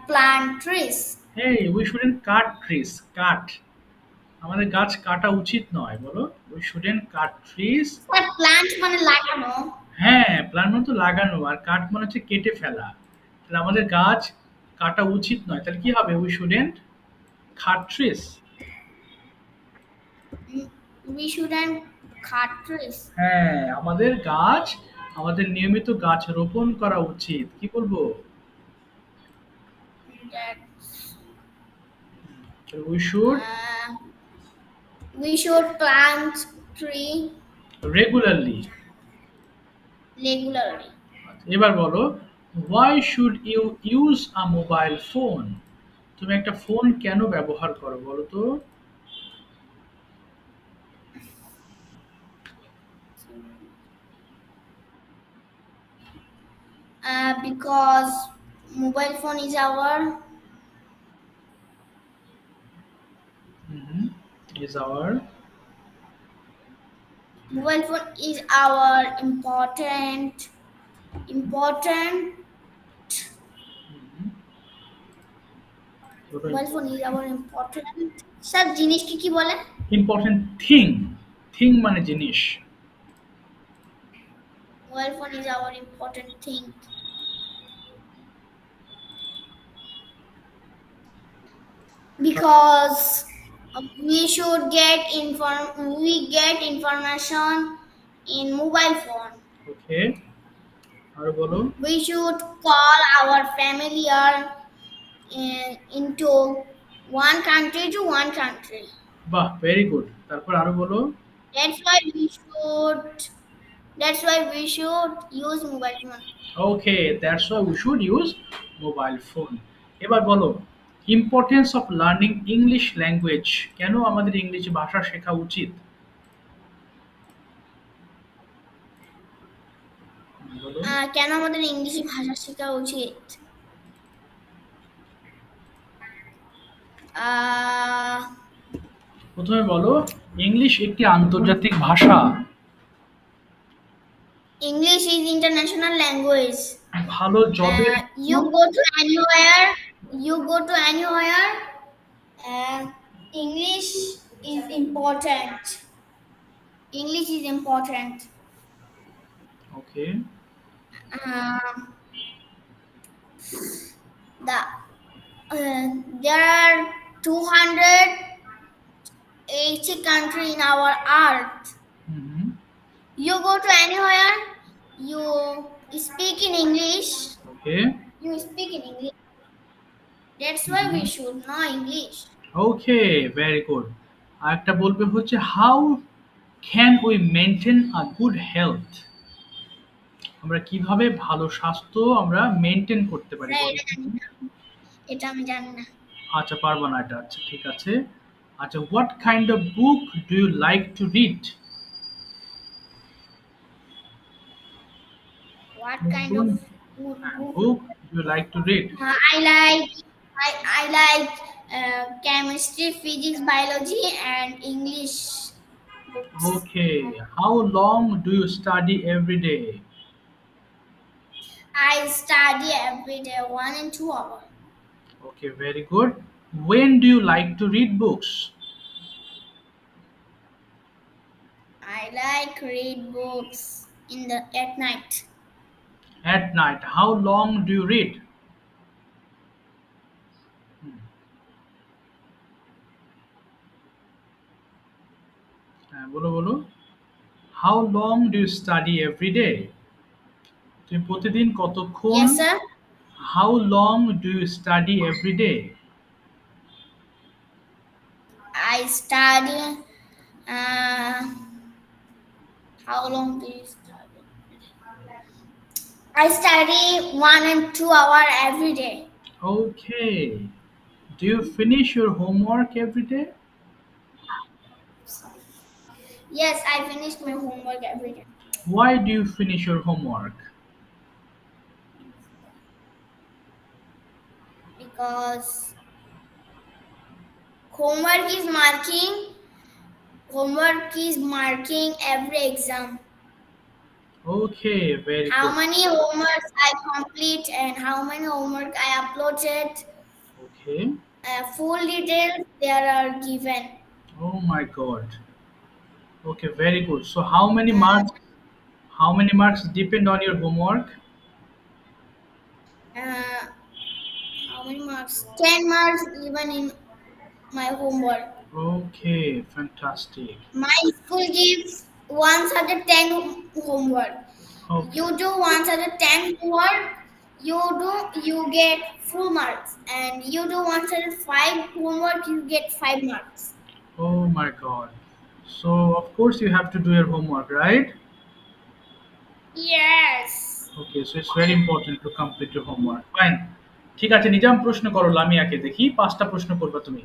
plant trees. Hey, we shouldn't cut trees. Cut. আমাদের গাছ কাটা উচিত নয়। বলো, we shouldn't cut trees. But plant মানে লাগানো। হ্যাঁ, প্ল্যান্ট মানে তো লাগানো, আর কাট মানে হচ্ছে কেটে ফেলা। তাহলে আমাদের গাছ কাটা উচিত নয়। তাহলে কি হবে? We shouldn't cut trees. We shouldn't cut trees. হ্যাঁ, আমাদের গাছ, আমাদের নিয়মিত গাছ রোপণ করা উচিত। কি বলবো? We should plant tree regularly. এবার বলো, why should you use a mobile phone? তুমি একটা ফোন কেন ব্যবহার করো বলো তো? Because mobile phone is our mobile phone is our important mobile phone is our important sir জিনিস কি বলে? important thing মানে জিনিস। Mobile phone is our important thing because we get information in mobile phone. Okay, আর বলো, we should call our familiar into one country to one country. বাহ, very good. তারপর আরো বলো। That's why we should use mobile phone. Okay, that's why we should use mobile phone. এবার বলো, importance of learning English language. কেন আমাদের ইংরেজি ভাষা শেখা উচিত? কেন আমাদের ইংরেজি ভাষা শেখা উচিত? প্রথমে বলো, ইংলিশ একটি আন্তর্জাতিক ভাষা। English is international language. ভালো জবে you go to anywhere English is important. Okay. There are 280 countries in our earth. You go to anywhere, you speak in English. Okay. You speak in English. That's why we should know English. Okay, very good. আরেকটা বলবে হচ্ছে, how can we maintain a good health? আমরা কিভাবে ভালো স্বাস্থ্য আমরা মেইনটেইন করতে পারি? এটা আমি জানি না। আচ্ছা, পারবো না এটা। আচ্ছা, ঠিক আছে। আচ্ছা, what kind of book do you like to read? What kind of book do you like to read? I like chemistry, physics, biology and English. Okay. How long do you study every day? I study every day 1 and 2 hours. Okay, very good. When do you like to read books? I like read books in the at night. At night. How long do you read? বলো বলো। How long do you study every day? তুমি প্রতিদিন কতক্ষণ? Yes, sir. How long do you study every day? I study. Uh, how long do you study? I study 1 and 2 hours every day. Okay. Do you finish your homework every day? Yes, I finish my homework every day Why do you finish your homework? because homework is marking. Homework is marking every exam. Okay, very How good. many homeworks I complete and how many homework I uploaded. Okay. Full details there are given. Oh my God. Okay, very good. So how many And marks? How many marks depend on your homework? uh, how many marks? 10 marks even in my homework. Okay, fantastic. My school gives 1 subject 10 homework. Okay. You do 1 subject 10 homework. You get full marks, and you do 1 subject 5 homework. You get 5 marks. Oh my God. So of course you have to do your homework, right? Yes. Okay, so it's very important to complete your homework. Fine. ঠিক আছে নিজাম প্রশ্ন করো লামিয়াকে দেখি 5টা প্রশ্ন করবে তুমি।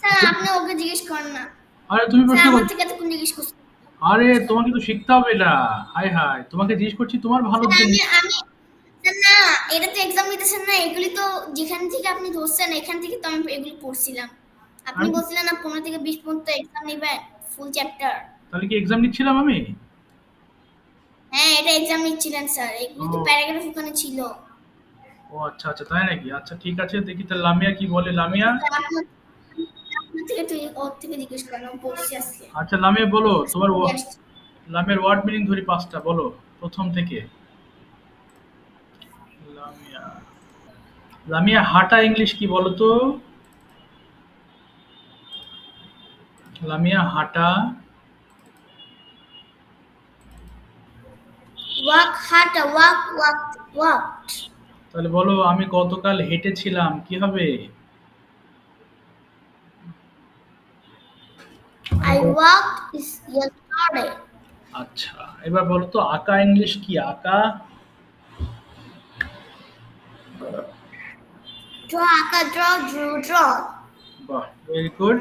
স্যার আপনি ওকে জিজ্ঞেস করেন না। আরে তুমি স্যার প্রশ্ন আমার করো। থেকে এতক্ষণ জিজ্ঞেস করছেন। আরে তোমাকে তো শিখতে হবে এটা। হায় হায় তোমাকে জিজ্ঞেস করছি তোমার ভালোর স্যার জন্য। আমি স্যার না, এটা তো এক্সাম নিতেছেন না, এগুলি তো যেখান থেকে আপনি ধরছেন এখান থেকে তো আমি এগুলি পড়ছিলাম। আপনি আমি বলছিলেন না 15 থেকে 20 পর্যন্ত এক্সাম নেবেন ফুল চ্যাপ্টার। তাহলে কি এক্সাম নিচ্ছিলাম আমি? হ্যাঁ, এটা এক্সাম নিচ্ছিলেন স্যার, এগুলি তো ও প্যারাগ্রাফ ওখানে ছিল। ও আচ্ছা আচ্ছা তাই নাকি? আচ্ছা ঠিক আছে দেখি তাহলে লামিয়া কি বলে লামিয়া। স্যার আপনার থেকে তুই ওর থেকে জিজ্ঞেস করেন, ও পড়ছি আজকে আচ্ছা লামিয়া বলো তোমার পড়ে আসছে। লামিয়ার ওয়ার্ড মিনিং ধরি 5টা বলো প্রথম থেকে। লামিয়া লামিয়া হাঁটা ইংলিশ কি বলো তো? লামিয়া হাঁটা। ওয়াক হাঁটা, ওয়াক। তাহলে বলো আমি গতকাল হেঁটেছিলাম কি হবে? আমি আই গত- ওয়াক ইস ইয়েস্টারডে। আচ্ছা এবার বলো তো আঁকা ইংলিশ কি আঁকা? ড্র আঁকা, ড্র। বাহ ভেরি গুড।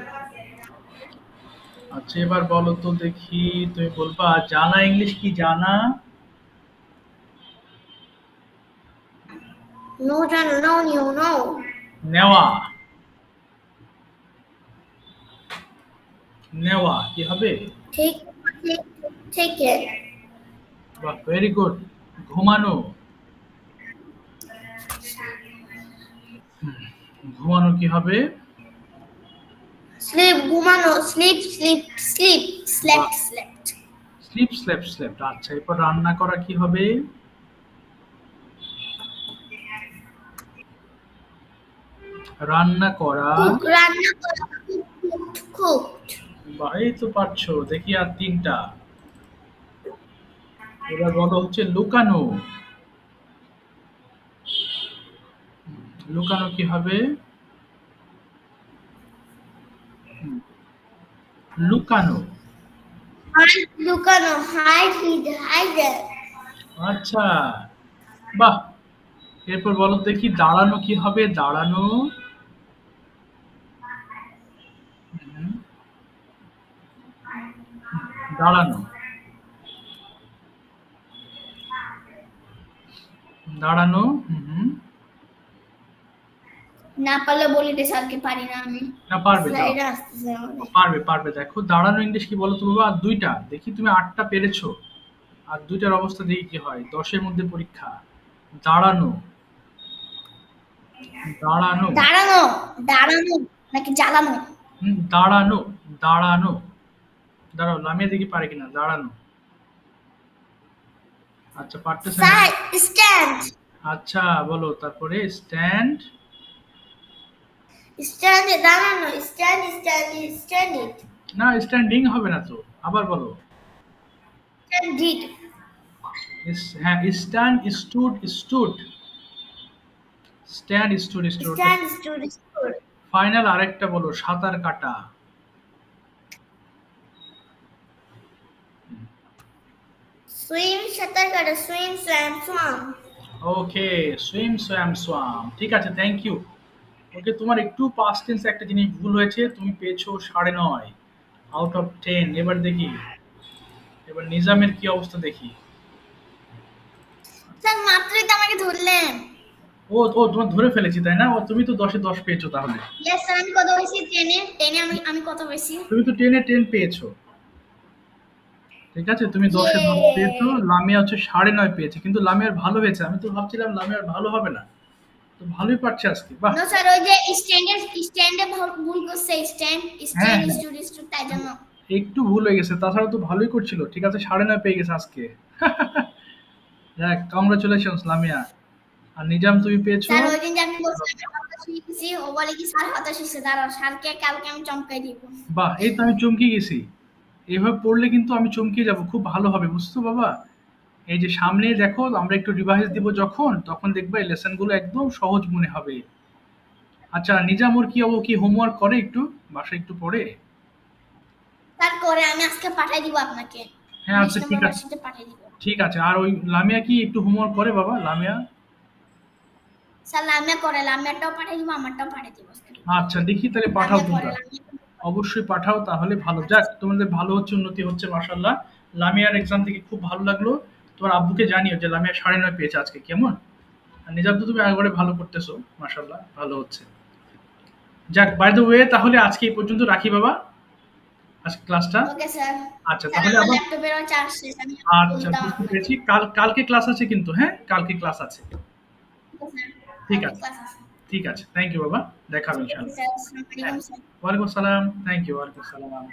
আচ্ছা এবার বলো তো দেখি তুমি বলবা জানা ইংলিশ কি জানা? নো জানো, নো নিউ, নো। নেওয়া। নেওয়া কি হবে? ঠিক থেকে। বাহ ভেরি গুড। ঘুমানো। ঘুমানো কি হবে? স্লিপ ঘুমানো, বাহ স্লেপ্ট। Slip স্লেপ slept. আচ্ছা এরপর রান্না করা কি হবে? রান্না করা। কুক রান্না করা, কুক। বাহ এই তো পারছো দেখি আর 3টা। এবার বলো হচ্ছে লুকানো। লুকানো কি হবে? হুম, লুকানো। লুকানো, হাইড। আচ্ছা বাহ। এরপর বলো দেখি দাঁড়ানো কি হবে? দাঁড়ানো। হুম, দাঁড়ানো। দাঁড়ানো। হুম, না পারলে বলি দে স্যারকে পারি না আমি। না পারবে, যাও। স্লাইডে আসতেছে আমাদের। পারবে। দেখো দাঁড়ানো ইংলিশ কি বলো তো বাবা? আর ২টা। দেখি তুমি ৮টা পেরেছো। আর ২টার অবস্থা দেখি কি হয়। ১০ এর মধ্যে পরীক্ষা। দাঁড়ানো, দাঁড়ানো, দাঁড়ানো, দাঁড়ানো নাকি জ্বালানো? দাঁড়ানো, দাঁড়ানো। দাঁড়াও, লামিয়া দেখি পারে কিনা। দাঁড়ানো। আচ্ছা, পারতেছে না। Sir stand. আচ্ছা, বলো তারপরে। স্ট্যান্ড। স্ট্যান্ডে দাঁড়ানো, স্ট্যান্ড ইট। না, স্ট্যান্ডিং হবে না তো। আবার বলো। স্ট্যান্ড ইট। হ্যাঁ, stand, stood, stood. Stand, stood, stood. Stand stood stood. Final আরেকটা বলো। সাঁতার কাটা। সুইম সাঁতার কাটা, সুইম সোয়াম সোয়াম। ওকে, সুইম, সোয়াম, সোয়াম। ঠিক আছে, থ্যাংক ইউ। ওকে, তোমার একটু পাস্ট টেন্সে একটা জিনিস ভুল হয়েছে। তুমি পেয়েছো ৯.৫ আউট অফ 10। এবার দেখি, এবার নিজামের কি অবস্থা দেখি। স্যার মাত্রই তো আমাকে ধরলেন। ও তোমার ধরে ফেলেছি তাই না? ও, তুমি তো ১০ এ ১০ পেয়েছো তাহলে। ইয়েস স্যার, আমি কত পেয়েছি? 10 এ আমি কত পেয়েছি? তুমি তো 10 এ 10 পেয়েছো। ঠিক আছে, তুমি ১০ এ ১০ পেয়েছো। ইয়ে। লামিয়া হচ্ছে ৯.৫ পেয়েছে, কিন্তু লামিয়ার ভালো হয়েছে। আমি তো ভাবছিলাম লামিয়ার ভালো হবে না। তো ভালোই পারছে আজকে, বাহ। নো স্যার, ওই যে স্ট্যান্ডে ভুল করছে। স্ট্যান্ড হ্যাঁ, স্ট্যান্ড হ্যাঁ, স্টুড স্টুড, তাই জন্য। একটু ভুল হয়ে গেছে, তাছাড়া তো ভালোই করছিল। ঠিক আছে, ৯.৫ পেয়ে গেছে আজকে। যাক, কংগ্রাচুলেশনস লামিয়া। আর নিজাম তুমি পেয়েছো। স্যার ওই দিন যে আপনি বলছিলেন আমি হতাশ হয়ে গেছি, ও বলে কি স্যার হতাশ হয়েছে, দাঁড়াও স্যারকে কালকে আমি চমকাই দিব। বাহ, এই তো আমি চমকে গেছি। এভাবে পড়লে কিন্তু আমি চমকে যাব। খুব ভালো হবে, বুঝছো বাবা? এই যে সামনে দেখো, আমরা একটু রিভাইজ দিব যখন, তখন দেখবে এই লেসন গুলো একদম সহজ মনে হবে। আচ্ছা, নিজাম ওর কি হোমওয়ার্ক করে একটু, বাসায় একটু পড়ে? স্যার করে আমি আজকে পাঠিয়ে দিব আপনাকে। হ্যাঁ, ২০ আচ্ছা, নম্বর ঠিক আছে। ওয়ার্কশিটে পাঠিয়ে দিব। ঠিক আছে। আর ওই লামিয়া কি একটু হোমওয়ার্ক করে বাবা, লামিয়া? স্যার লামিয়া করে, লামিয়াটাও পাঠিয়ে দিব, আমারটাও পাঠিয়ে দিব আজকে। আচ্ছা, দেখি তাহলে পাঠাও লামিয়া করে, তোমরা। লামিয়া করে। অবশ্যই পাঠাও, তাহলে ভালো। আচ্ছা যাক, তোমাদের ভালো হচ্ছে, উন্নতি হচ্ছে, মাশাআল্লাহ। লামিয়ার এক্সাম থেকে খুব ভালো লাগলো। তোমার আব্বুকে জানিও যে লামিয়া ৯.৫ পেয়েছে আজকে, কেমন? আর নিজাম তো তুমি একবারে ভালো করতেছো, মাশাআল্লাহ, ভালো হচ্ছে। যাক, বাই দ্য ওয়ে, তাহলে আজকে এই পর্যন্ত রাখি বাবা, আজকে ক্লাসটা। Okay sir. আচ্ছা, স্যার তাহলে আমার আবার। ল্যাপটপেরও চার্জ শেষ, আমি আচ্ছা, বলতাম বুঝতে আপনাকে। পেরেছি। কালকে ক্লাস আছে কিন্তু, হ্যাঁ, কালকে ক্লাস আছে। ওকে স্যার, ঠিক কালকে আছে, ক্লাস আছে। ঠিক আছে। থ্যাংক ইউ বাবা। দেখা হবে ঠিক আছে ইনশাআল্লাহ। স্যার, আসসালামু হ্যাঁ, আলাইকুম স্যার। ওয়ালাইকুম আসসালাম। থ্যাংক ইউ, ওয়ালাইকুম আসসালাম।